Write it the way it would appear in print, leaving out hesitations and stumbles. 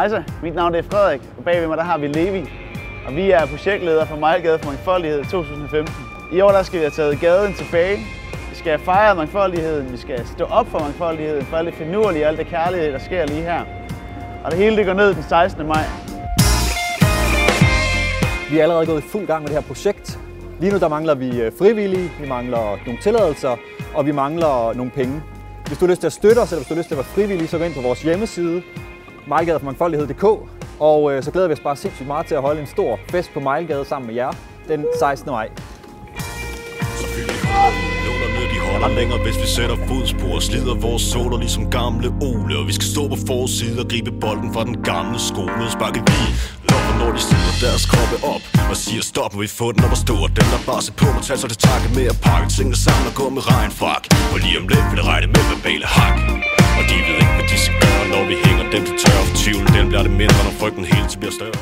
Hejsa, mit navn er Frederik, og bagved mig der har vi Levi. Og vi er projektleder for Mejlgade for Mangfoldighed 2015. I år der skal vi have taget gaden tilbage. Vi skal have fejret mangfoldigheden, vi skal stå op for mangfoldigheden, for alt det finurlige, alt det kærlighed, der sker lige her. Og det hele det går ned den 16. maj. Vi er allerede gået i fuld gang med det her projekt. Lige nu der mangler vi frivillige, vi mangler nogle tilladelser, og vi mangler nogle penge. Hvis du har lyst til at støtte os, eller hvis du har lyst til at være frivillig, så gå ind på vores hjemmeside, mejlgadeformangfoldighed.dk, og så glæder vi os bare sindssygt meget til at holde en stor fest på Mejlgade sammen med jer den 16. maj. Holder længere, hvis vi sætter fodspor. Slider vores såler ligesom gamle Ole. Og vi skal stå på forside og gribe bolden fra den gamle skole. Sparke vi lopper, når de sidder deres kroppe op og siger stop, og vi får den op og stå. Og dem der bare ser på må tage sig til takke med at pakke tingene sammen og gå med regnfrak. Og lige om lidt vil det regne med verbale hak. Og de ved ikke, hvad de skal gøre, når vi hænger dem til tørre. For tvivlen, den bliver det mindre, når frygten hele tiden bliver større.